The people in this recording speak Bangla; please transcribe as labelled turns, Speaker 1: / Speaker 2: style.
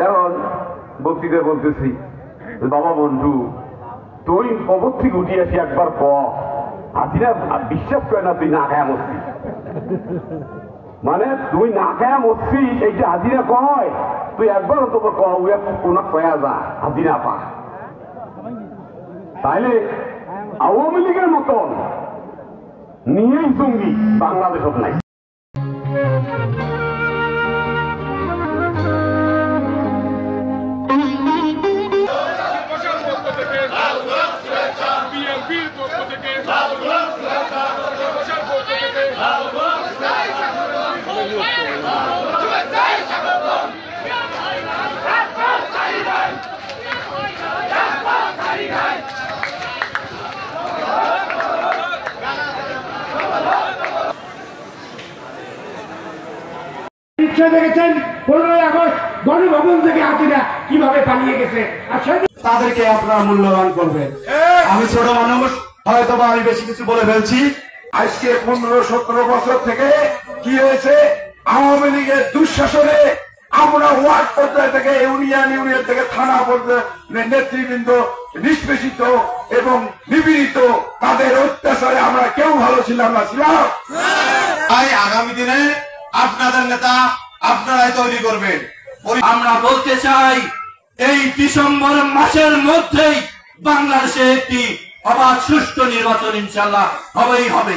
Speaker 1: এখন বক্তৃতা বলতেছি, বাবা মন্টু তুই কবর থেকে উঠে আসি একবার ক হাসিনা বিশ্বাস করে না তুই না খায়া মরছি, মানে তুই না খায়া মরছি এইটা হাসিনা কয়, তুই একবার তোকে কোনা কয়া যা হাসিনা পা। তাইলে আওয়ামী লীগের মতন নিয়েই জঙ্গি বাংলাদেশত নাই।
Speaker 2: দেখেছেন 15ই আগস্ট গণভবন থেকে হাতিরা কিভাবে পালিয়ে গেছে, তাদেরকে আপনারা মূল্যবান করবেন। আমি ছোট মানুষ, হয়তো আমি বেশি কিছু বলে ফেলছি। আজকে 15-17 বছর থেকে কি হয়েছে, আওয়ামী লীগের দুঃশাসনে আমরা ওয়ার্ড পর্যায় থেকে ইউনিয়ন থেকে থানা পর্যায়ে নেতৃবৃন্দ নিষ্পেষিত এবং নিপীড়িত, তাদের অত্যাচারে আমরা কেউ ভালো ছিলাম না, ছিলাম। তাই আগামী দিনে আপনাদের নেতা আপনারাই তৈরি করবেন। আমরা বলতে চাই এই ডিসেম্বর মাসের মধ্যেই বাংলাদেশে একটি অবাধ সুষ্ঠু নির্বাচন ইনশাআল্লাহ হবেই হবে।